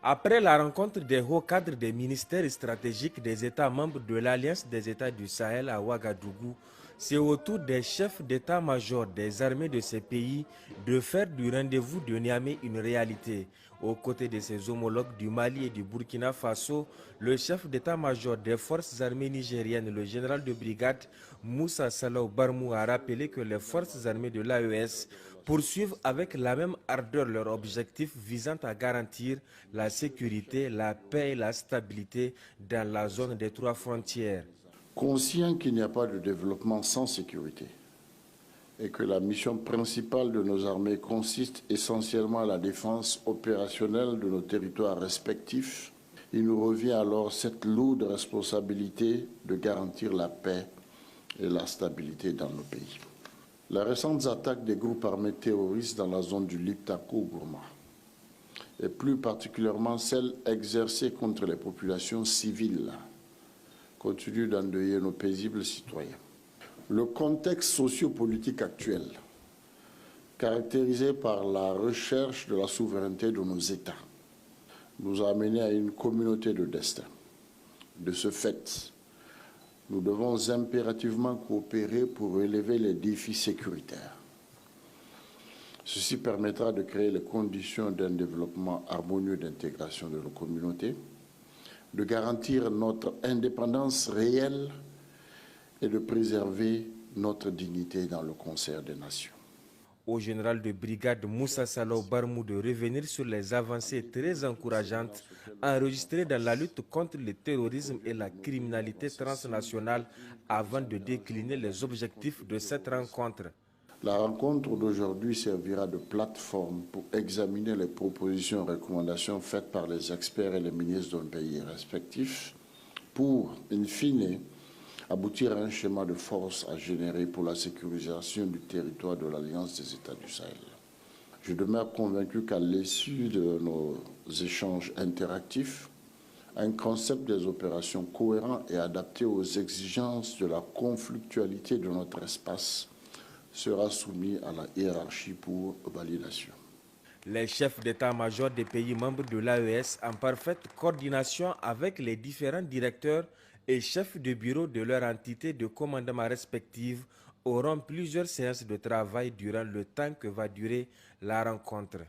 Après la rencontre des hauts cadres des ministères stratégiques des États membres de l'Alliance des États du Sahel à Ouagadougou, c'est au tour des chefs d'état-major des armées de ces pays de faire du rendez-vous de Niamey une réalité. Aux côtés de ses homologues du Mali et du Burkina Faso, le chef d'état-major des forces armées nigériennes, le général de brigade Moussa Salou Barmou, a rappelé que les forces armées de l'AES poursuivent avec la même ardeur leur objectif visant à garantir la sécurité, la paix et la stabilité dans la zone des trois frontières. Conscient qu'il n'y a pas de développement sans sécurité et que la mission principale de nos armées consiste essentiellement à la défense opérationnelle de nos territoires respectifs, il nous revient alors cette lourde responsabilité de garantir la paix et la stabilité dans nos pays. Les récentes attaques des groupes armés terroristes dans la zone du Liptako-Gourma, et plus particulièrement celles exercées contre les populations civiles, continuent d'endeuiller nos paisibles citoyens. Le contexte sociopolitique actuel, caractérisé par la recherche de la souveraineté de nos États, nous a amenés à une communauté de destin. De ce fait, nous devons impérativement coopérer pour relever les défis sécuritaires. Ceci permettra de créer les conditions d'un développement harmonieux d'intégration de nos communautés, de garantir notre indépendance réelle et de préserver notre dignité dans le concert des nations. Au général de brigade Moussa Salou Barmou de revenir sur les avancées très encourageantes enregistrées dans la lutte contre le terrorisme et la criminalité transnationale avant de décliner les objectifs de cette rencontre. La rencontre d'aujourd'hui servira de plateforme pour examiner les propositions et recommandations faites par les experts et les ministres de nos pays respectifs pour, in fine, aboutir à un schéma de force à générer pour la sécurisation du territoire de l'Alliance des États du Sahel. Je demeure convaincu qu'à l'issue de nos échanges interactifs, un concept des opérations cohérent et adapté aux exigences de la conflictualité de notre espace sera soumis à la hiérarchie pour validation. Les chefs d'état-major des pays membres de l'AES, en parfaite coordination avec les différents directeurs et chefs de bureau de leur entité de commandement respective, auront plusieurs séances de travail durant le temps que va durer la rencontre.